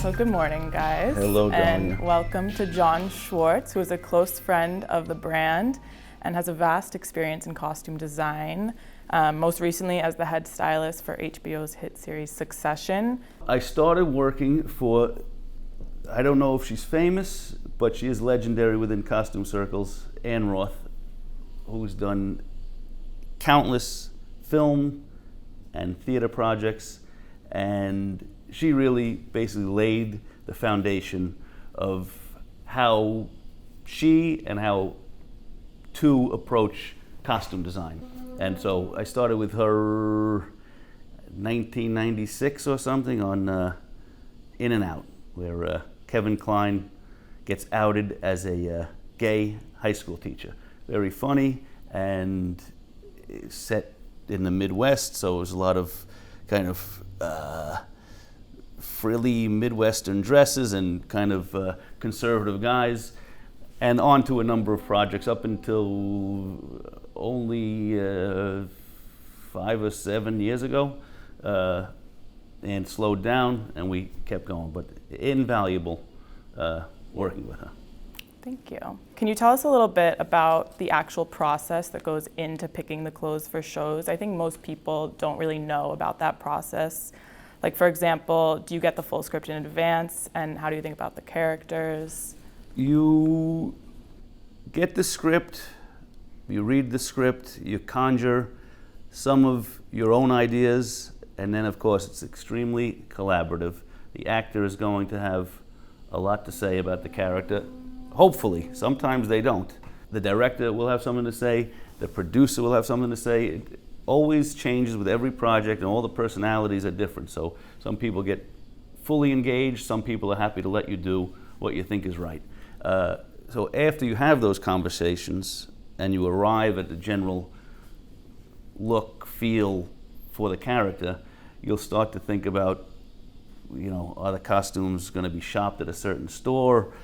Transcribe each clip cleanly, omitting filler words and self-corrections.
Well, good morning, guys. Hello, Dahlia. And welcome to John Schwartz, who is a close friend of the brand and has a vast experience in costume design, most recently as the head stylist for HBO's hit series Succession. I started working for, I don't know if she's famous, but she is legendary within costume circles, Ann Roth, who's done countless film and theater projects, and she really basically laid the foundation of how she and how to approach costume design. And so I started with her 1996 or something on In and Out, where Kevin Kline gets outed as a gay high school teacher. Very funny and set in the Midwest, so it was a lot of kind of frilly Midwestern dresses and kind of conservative guys, and on to a number of projects up until only 5 or 7 years ago, and slowed down, and we kept going, but invaluable working with her. Thank you. Can you tell us a little bit about the actual process that goes into picking the clothes for shows? I think most people don't really know about that process. Like, for example, do you get the full script in advance, and how do you think about the characters? You get the script, you read the script, you conjure some of your own ideas, and then of course it's extremely collaborative. The actor is going to have a lot to say about the character. Hopefully, sometimes they don't. The director will have something to say, the producer will have something to say. It always changes with every project, and all the personalities are different. So some people get fully engaged, some people are happy to let you do what you think is right. So after you have those conversations and you arrive at the general look, feel for the character, you'll start to think about, are the costumes going to be shopped at a certain store,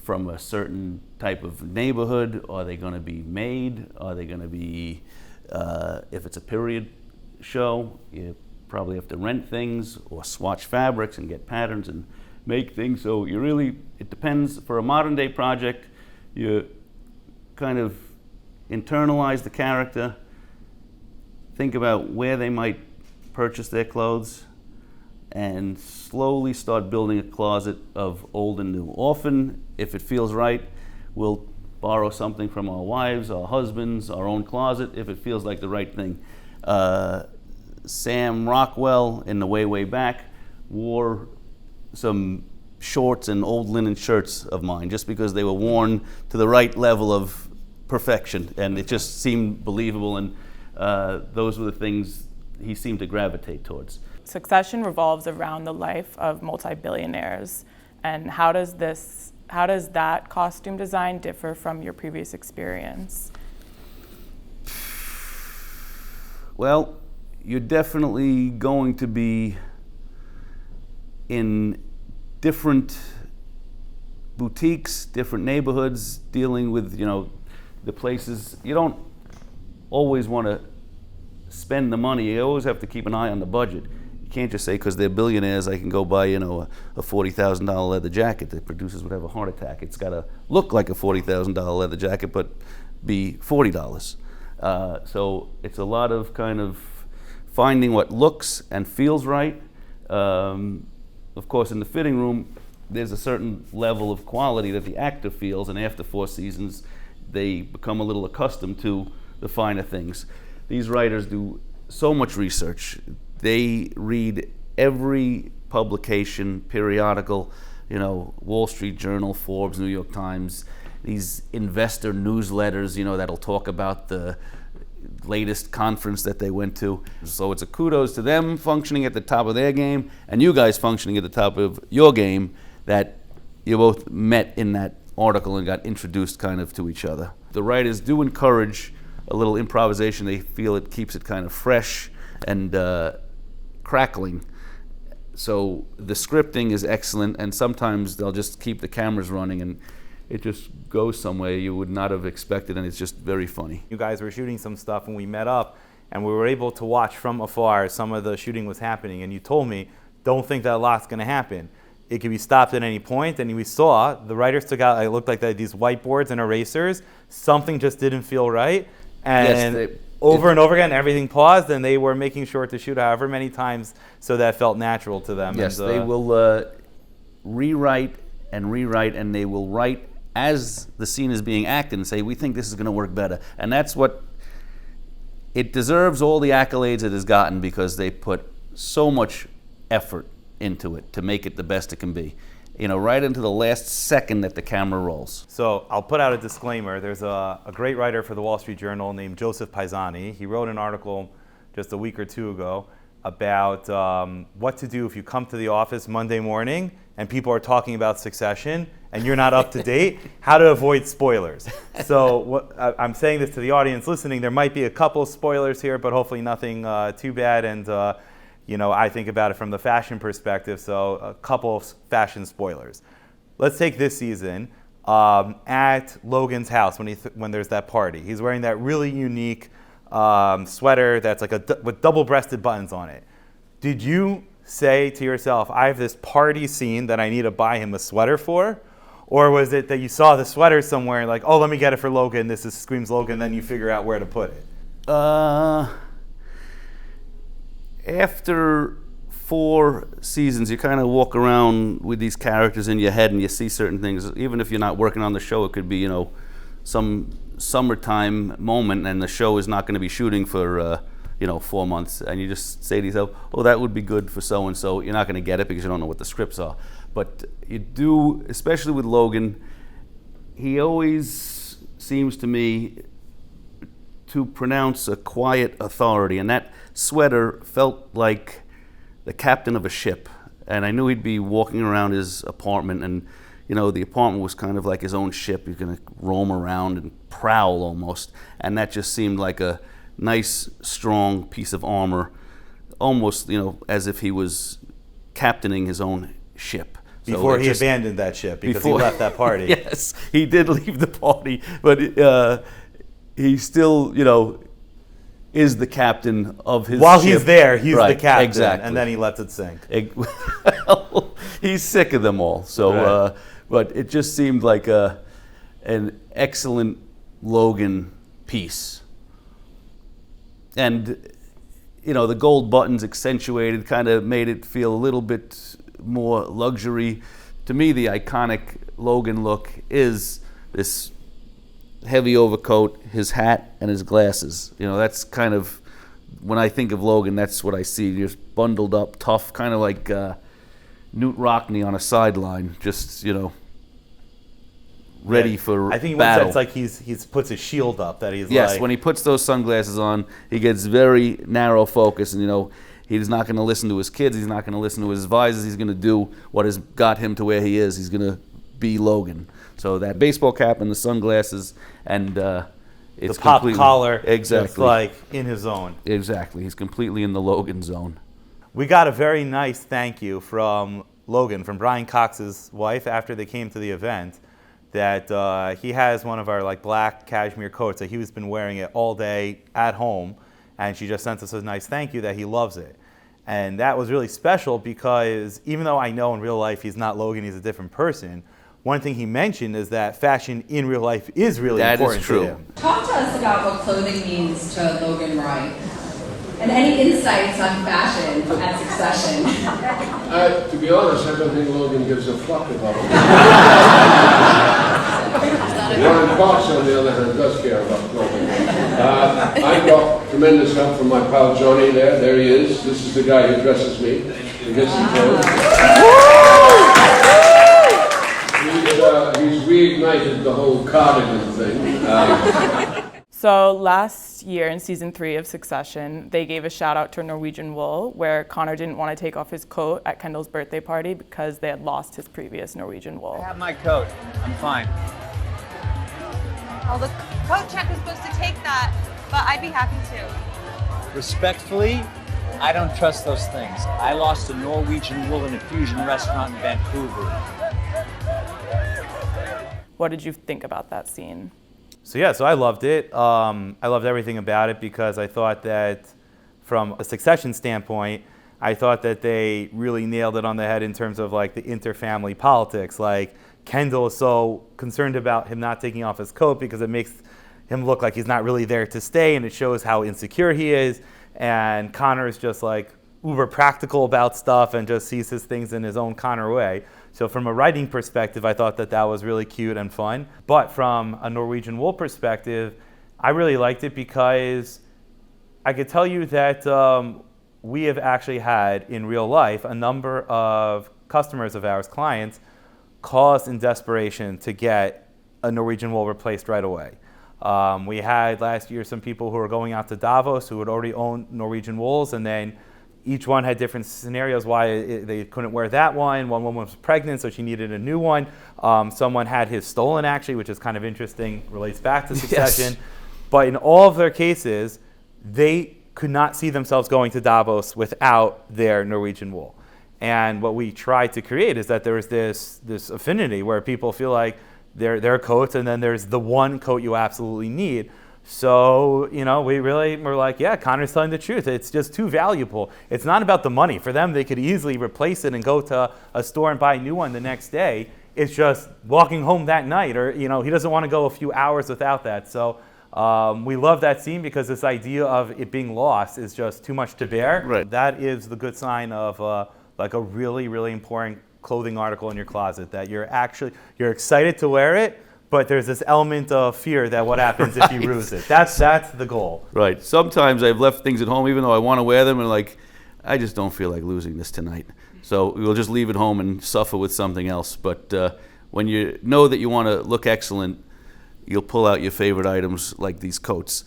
from a certain type of neighborhood? Are they going to be made? Are they going to be, if it's a period show, you probably have to rent things or swatch fabrics and get patterns and make things. So it depends. For a modern day project, you kind of internalize the character, think about where they might purchase their clothes, and slowly start building a closet of old and new. Often, if it feels right, we'll borrow something from our wives, our husbands, our own closet, if it feels like the right thing. Sam Rockwell, in the way back, wore some shorts and old linen shirts of mine just because they were worn to the right level of perfection, and it just seemed believable, and those were the things he seemed to gravitate towards. Succession revolves around the life of multi-billionaires, and how does that costume design differ from your previous experience? Well, you're definitely going to be in different boutiques, different neighborhoods, dealing with the places. You don't always want to spend the money. You always have to keep an eye on the budget. You can't just say because they're billionaires I can go buy a $40,000 leather jacket that producers would have a heart attack. It's got to look like a $40,000 leather jacket but be $40. So it's a lot of kind of finding what looks and feels right. Of course, in the fitting room, there's a certain level of quality that the actor feels, and after 4 seasons, they become a little accustomed to the finer things. These writers do so much research. They read every publication, periodical, Wall Street Journal, Forbes, New York Times, these investor newsletters, that'll talk about the latest conference that they went to. So it's a kudos to them functioning at the top of their game, and you guys functioning at the top of your game, that you both met in that article and got introduced kind of to each other. The writers do encourage a little improvisation. They feel it keeps it kind of fresh and crackling. So the scripting is excellent, and sometimes they'll just keep the cameras running and it just goes somewhere you would not have expected, and it's just very funny. You guys were shooting some stuff and we met up, and we were able to watch from afar some of the shooting was happening, and you told me, don't think that a lot's going to happen. it could be stopped at any point. And we saw the writers took out, it looked like they had these whiteboards and erasers. Something just didn't feel right. And over and over again, everything paused, and they were making sure to shoot however many times so that felt natural to them. Yes, and, they will rewrite, and they will write as the scene is being acted and say, we think this is going to work better. And that's what, it deserves all the accolades it has gotten because they put so much effort into it to make it the best it can be. You know, right into the last second that the camera rolls. So I'll put out a disclaimer. There's a great writer for the Wall Street Journal named Joseph Paisani. He wrote an article just a week or two ago about what to do if you come to the office Monday morning and people are talking about Succession and you're not up to date, how to avoid spoilers. So I'm saying this to the audience listening. There might be a couple of spoilers here, but hopefully nothing too bad. And you know, I think about it from the fashion perspective, so a couple of fashion spoilers. Let's take this season at Logan's house when there's that party. He's wearing that really unique sweater that's like with double-breasted buttons on it. Did you say to yourself, I have this party scene that I need to buy him a sweater for? Or was it that you saw the sweater somewhere and like, oh, let me get it for Logan, this screams Logan, then you figure out where to put it? After 4 seasons, you kind of walk around with these characters in your head and you see certain things. Even if you're not working on the show, it could be, you know, some summertime moment and the show is not going to be shooting for, 4 months. And you just say to yourself, oh, that would be good for so-and-so. You're not going to get it because you don't know what the scripts are. But you do, especially with Logan, he always seems to me to pronounce a quiet authority. And that sweater felt like the captain of a ship. And I knew he'd be walking around his apartment and, you know, the apartment was kind of like his own ship. He's going to roam around and prowl almost. And that just seemed like a nice, strong piece of armor, almost, you know, as if he was captaining his own ship. Before he abandoned that ship because he left that party. Yes, he did leave the party, but he still, you know, is the captain of his While ship. he's there, he's Right, the captain, exactly. and then he lets it sink. Well, he's sick of them all. So, Right. but it just seemed like an excellent Logan piece. And, you know, the gold buttons accentuated, kind of made it feel a little bit more luxury. To me, the iconic Logan look is this heavy overcoat, his hat, and his glasses. You know, that's kind of, when I think of Logan, that's what I see. Just bundled up, tough, kind of like Newt Rockney on a sideline, just, you know, ready for battle. I think it's like he's puts his shield up, that he's Yes, like... when he puts those sunglasses on, he gets very narrow focus, and, you know, he's not going to listen to his kids, he's not going to listen to his advisors, he's going to do what has got him to where he is. He's going to be Logan. So that baseball cap and the sunglasses, and it's the pop collar, exactly, it's like in his zone. Exactly, he's completely in the Logan zone. We got a very nice thank you from Logan, from Brian Cox's wife, after they came to the event, that he has one of our like black cashmere coats that he's been wearing it all day at home, and she just sent us a nice thank you that he loves it. And that was really special because even though I know in real life he's not Logan, he's a different person, one thing he mentioned is that fashion in real life is really important to him. That is true. Talk to us about what clothing means to Logan Roy, and any insights on fashion at Succession. To be honest, I don't think Logan gives a fuck about it. Warren Fox, on the other hand, does care about clothing. I got tremendous help from my pal Johnny there. There he is. This is the guy who dresses me. He gets some clothes. He's reignited the whole cardigan thing. So last year in season 3 of Succession, they gave a shout out to Norwegian wool, where Connor didn't want to take off his coat at Kendall's birthday party because they had lost his previous Norwegian wool. I have my coat. I'm fine. Well, the coat check is supposed to take that, but I'd be happy to. Respectfully, I don't trust those things. I lost a Norwegian wool in a fusion restaurant in Vancouver. What did you think about that scene? So I loved it. I loved everything about it because I thought that from a Succession standpoint, I thought that they really nailed it on the head in terms of like the interfamily politics. Like Kendall is so concerned about him not taking off his coat because it makes him look like he's not really there to stay, and it shows how insecure he is. And Connor is just like uber practical about stuff and just sees his things in his own Connor way. So from a writing perspective, I thought that that was really cute and fun. But from a Norwegian wool perspective, I really liked it because I could tell you that we have actually had in real life a number of customers of ours, clients, caused in desperation to get a Norwegian wool replaced right away. We had last year some people who were going out to Davos who had already owned Norwegian wools, and then each one had different scenarios why they couldn't wear that one. One woman was pregnant, so she needed a new one. Someone had his stolen, actually, which is kind of interesting, relates back to succession. Yes. But in all of their cases, they could not see themselves going to Davos without their Norwegian wool. And what we tried to create is that there is this affinity where people feel like their coats, and then there's the one coat you absolutely need. So, we really were like, yeah, Connor's telling the truth. It's just too valuable. It's not about the money. For them, they could easily replace it and go to a store and buy a new one the next day. It's just walking home that night, or, he doesn't want to go a few hours without that. So we love that scene because this idea of it being lost is just too much to bear. Right. That is the good sign of like a really, really important clothing article in your closet, that you're excited to wear it, but there's this element of fear that what happens if you lose it. That's the goal. Right. Sometimes I've left things at home even though I want to wear them, and like, I just don't feel like losing this tonight. So we'll just leave it home and suffer with something else. But when you know that you want to look excellent, you'll pull out your favorite items like these coats.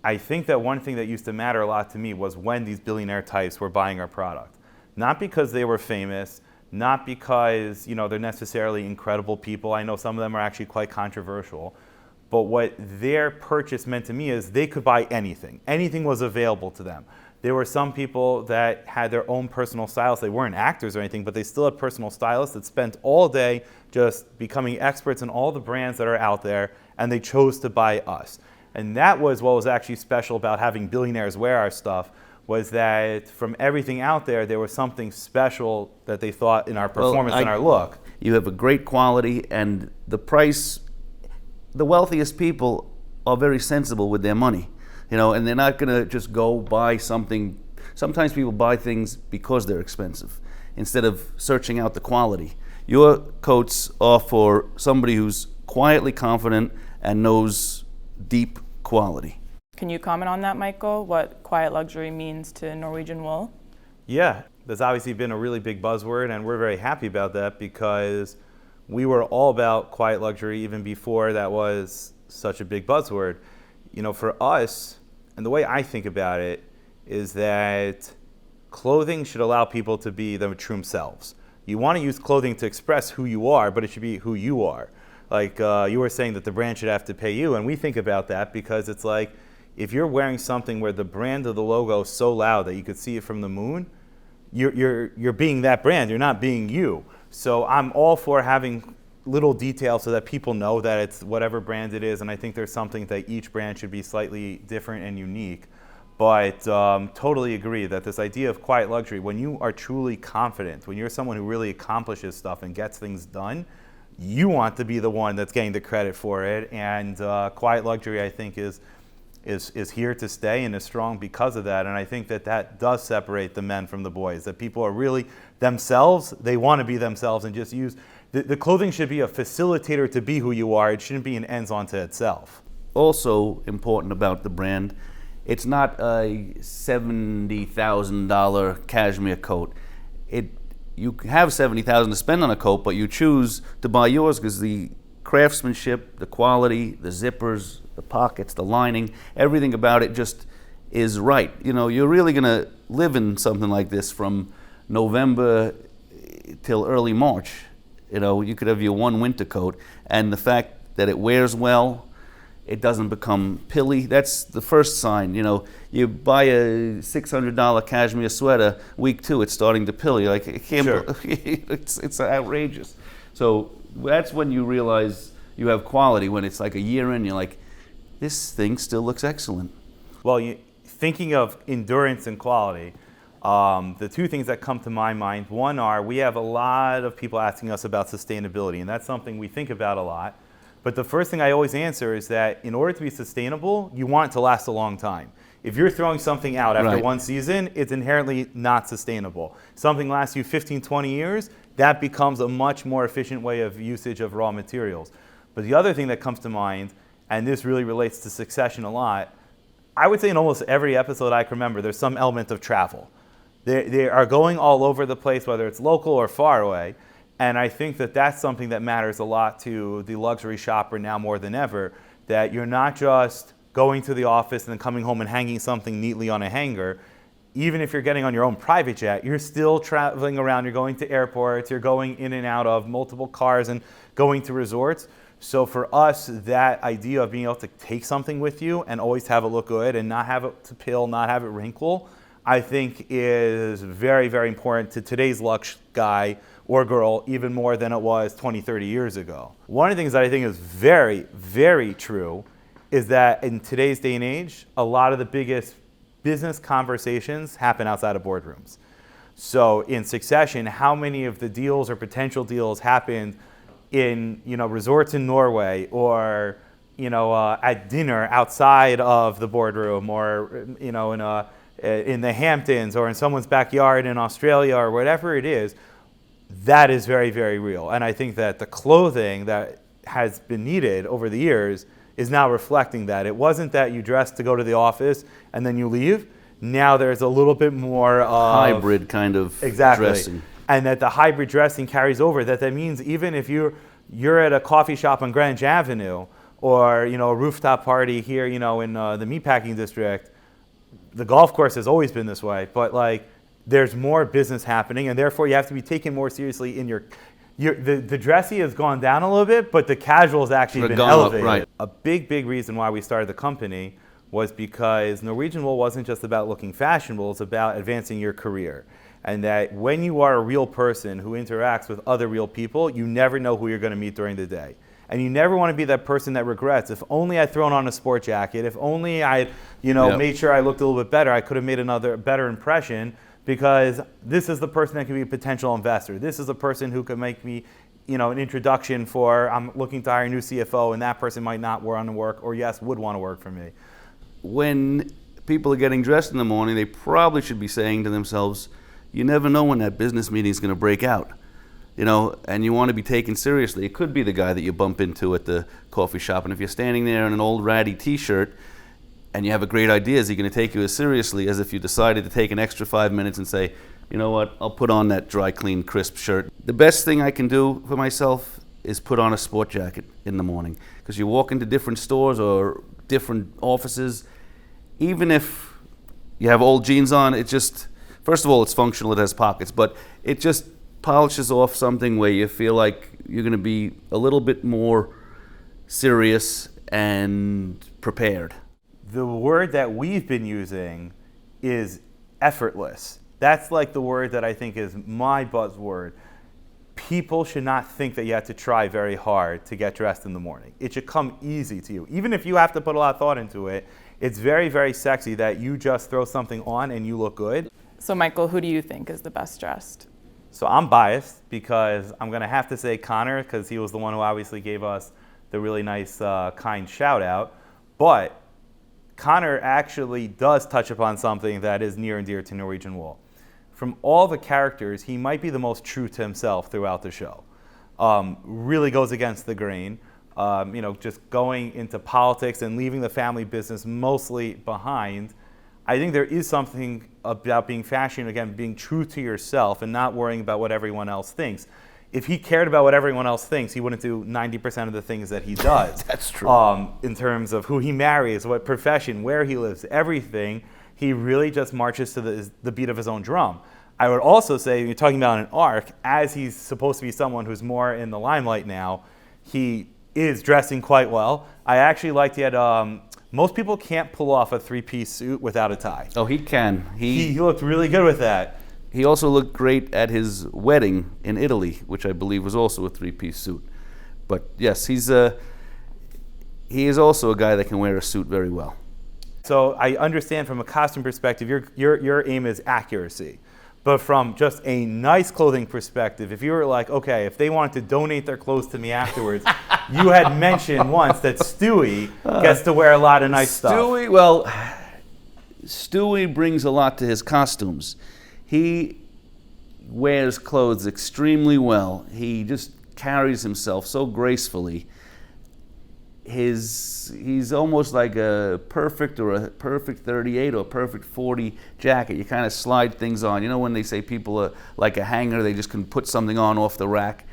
I think that one thing that used to matter a lot to me was when these billionaire types were buying our product. Not because they were famous, not because they're necessarily incredible people. I know some of them are actually quite controversial. But what their purchase meant to me is they could buy anything. Anything was available to them. There were some people that had their own personal stylists. They weren't actors or anything, but they still had personal stylists that spent all day just becoming experts in all the brands that are out there, and they chose to buy us. And that was what was actually special about having billionaires wear our stuff, was that from everything out there, there was something special that they thought in our performance and our look. You have a great quality, and the price, the wealthiest people are very sensible with their money, and they're not gonna just go buy something. Sometimes people buy things because they're expensive, instead of searching out the quality. Your coats are for somebody who's quietly confident and knows deep quality. Can you comment on that, Michael? What quiet luxury means to Norwegian wool? Yeah, there's obviously been a really big buzzword, and we're very happy about that because we were all about quiet luxury even before that was such a big buzzword. For us, and the way I think about it, is that clothing should allow people to be their true selves. You want to use clothing to express who you are, but it should be who you are. Like you were saying that the brand should have to pay you, and we think about that because it's like, if you're wearing something where the brand of the logo is so loud that you could see it from the moon, you're being that brand. You're not being you. So I'm all for having little details so that people know that it's whatever brand it is. And I think there's something that each brand should be slightly different and unique. But totally agree that this idea of quiet luxury, when you are truly confident, when you're someone who really accomplishes stuff and gets things done, you want to be the one that's getting the credit for it. And quiet luxury, I think, is here to stay and is strong because of that. And I think that does separate the men from the boys, that people are really themselves. They want to be themselves and just use the clothing should be a facilitator to be who you are. It shouldn't be an ends onto itself. Also important about the brand, it's not a $70,000 cashmere coat. You have $70,000 to spend on a coat, but you choose to buy yours because the craftsmanship, the quality, the zippers, the pockets, the lining, everything about it just is right. You're really going to live in something like this from November till early March. You could have your one winter coat, and the fact that it wears well, it doesn't become pilly. That's the first sign. You buy a $600 cashmere sweater, week 2, it's starting to pill. You're like, I can't. Sure. It's outrageous. So that's when you realize you have quality. When it's like a year in, you're like, this thing still looks excellent. Well, thinking of endurance and quality, The two things that come to my mind, one are we have a lot of people asking us about sustainability, and that's something we think about a lot. But the first thing I always answer is that in order to be sustainable, you want it to last a long time. If you're throwing something out after one season, it's inherently not sustainable. Something lasts you 15, 20 years, that becomes a much more efficient way of usage of raw materials. But the other thing that comes to mind, and this really relates to Succession a lot, I would say in almost every episode I can remember, there's some element of travel. They are going all over the place, whether it's local or far away. And I think that that's something that matters a lot to the luxury shopper now more than ever, that you're not just going to the office and then coming home and hanging something neatly on a hanger. Even if you're getting on your own private jet, you're still traveling around. You're going to airports, you're going in and out of multiple cars and going to resorts. So for us, that idea of being able to take something with you and always have it look good and not have it to pill, not have it wrinkle, I think is very, very important to today's luxe guy or girl, even more than it was 20, 30 years ago. One of the things that I think is very, very true is that in today's day and age, a lot of the biggest business conversations happen outside of boardrooms. So in Succession, how many of the deals or potential deals happened in resorts in Norway or at dinner outside of the boardroom or in the Hamptons or in someone's backyard in Australia or whatever it is, that is very, very real. And I think that the clothing that has been needed over the years is now reflecting that. It wasn't that you dressed to go to the office and then you leave. Now there's a little bit more of hybrid kind of dressing. And that the hybrid dressing carries over. That means even if you're at a coffee shop on Greenwich Avenue or a rooftop party here in the meatpacking district, the golf course has always been this way. But there's more business happening, and therefore you have to be taken more seriously in the dressy has gone down a little bit, but the casual has actually been elevated. Right. A big, big reason why we started the company was because Norwegian Wool wasn't just about looking fashionable, it's about advancing your career. And that when you are a real person who interacts with other real people, you never know who you're going to meet during the day. And you never want to be that person that regrets, if only I'd thrown on a sport jacket, if only I made sure I looked a little bit better, I could have made another better impression, because this is the person that could be a potential investor. This is the person who could make me an introduction for, I'm looking to hire a new CFO, and that person might not want to work, or yes, would want to work for me. When people are getting dressed in the morning, they probably should be saying to themselves, you never know when that business meeting is going to break out, and you want to be taken seriously. It could be the guy that you bump into at the coffee shop, and if you're standing there in an old ratty t-shirt and you have a great idea, is he going to take you as seriously as if you decided to take an extra 5 minutes and say, you know what, I'll put on that dry clean crisp shirt. The best thing I can do for myself is put on a sport jacket in the morning, because you walk into different stores or different offices, even if you have old jeans on, it just, first of all, it's functional, it has pockets, but it just polishes off something where you feel like you're going to be a little bit more serious and prepared. The word that we've been using is effortless. That's the word that I think is my buzzword. People should not think that you have to try very hard to get dressed in the morning. It should come easy to you. Even if you have to put a lot of thought into it, it's very, very sexy that you just throw something on and you look good. So Michael, who do you think is the best dressed? So I'm biased because I'm going to have to say Connor, because he was the one who obviously gave us the really nice, kind shout out. But Connor actually does touch upon something that is near and dear to Norwegian Wool. From all the characters, he might be the most true to himself throughout the show. Really goes against the grain. Just going into politics and leaving the family business mostly behind. I think there is something about being fashion, again, being true to yourself and not worrying about what everyone else thinks. If he cared about what everyone else thinks, he wouldn't do 90% of the things that he does. That's true. In terms of who he marries, what profession, where he lives, everything, he really just marches to the beat of his own drum. I would also say, when you're talking about an arc, as he's supposed to be someone who's more in the limelight now, he is dressing quite well. I actually liked he had, most people can't pull off a three-piece suit without a tie. Oh, he can. He looked really good with that. He also looked great at his wedding in Italy, which I believe was also a three-piece suit. But yes, he is also a guy that can wear a suit very well. So I understand from a costume perspective, your aim is accuracy. But from just a nice clothing perspective, if you were like, okay, if they wanted to donate their clothes to me afterwards, you had mentioned once that Stewie gets to wear a lot of nice stuff. Stewie brings a lot to his costumes. He wears clothes extremely well. He just carries himself so gracefully. He's almost like a perfect 38 or a perfect 40 jacket. You kind of slide things on. You know when they say people are like a hanger, they just can put something on off the rack.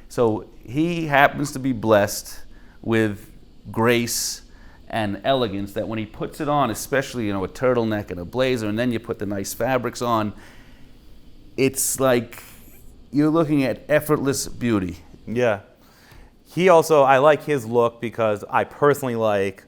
So he happens to be blessed with grace and elegance that when he puts it on, especially a turtleneck and a blazer, and then you put the nice fabrics on, it's like you're looking at effortless beauty. Yeah. He also, I like his look because I personally like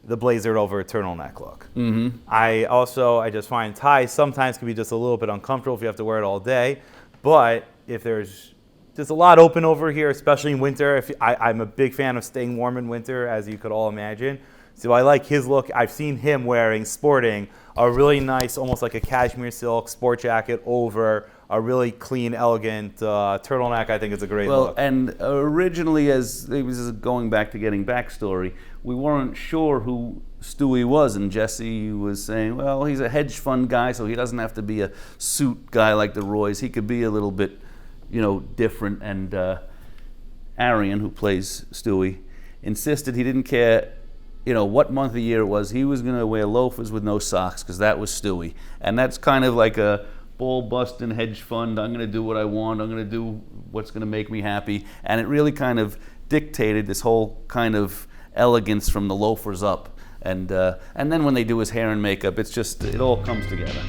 the blazered over turtleneck look. Mm-hmm. I just find ties sometimes can be just a little bit uncomfortable if you have to wear it all day. But if there's a lot open over here, especially in winter, I'm a big fan of staying warm in winter, as you could all imagine. So I like his look. I've seen him sporting a really nice, almost like a cashmere silk sport jacket over a really clean, elegant turtleneck. I think it's a great look. Well, and originally, as it was going back to getting backstory, we weren't sure who Stewie was, and Jesse was saying, well, he's a hedge fund guy, so he doesn't have to be a suit guy like the Roys. He could be a little bit, different. And Arian, who plays Stewie, insisted he didn't care what month of the year it was. He was going to wear loafers with no socks because that was Stewie. And that's kind of like a ball-busting hedge fund. I'm going to do what I want. I'm going to do what's going to make me happy. And it really kind of dictated this whole kind of elegance from the loafers up. And then when they do his hair and makeup, it all comes together.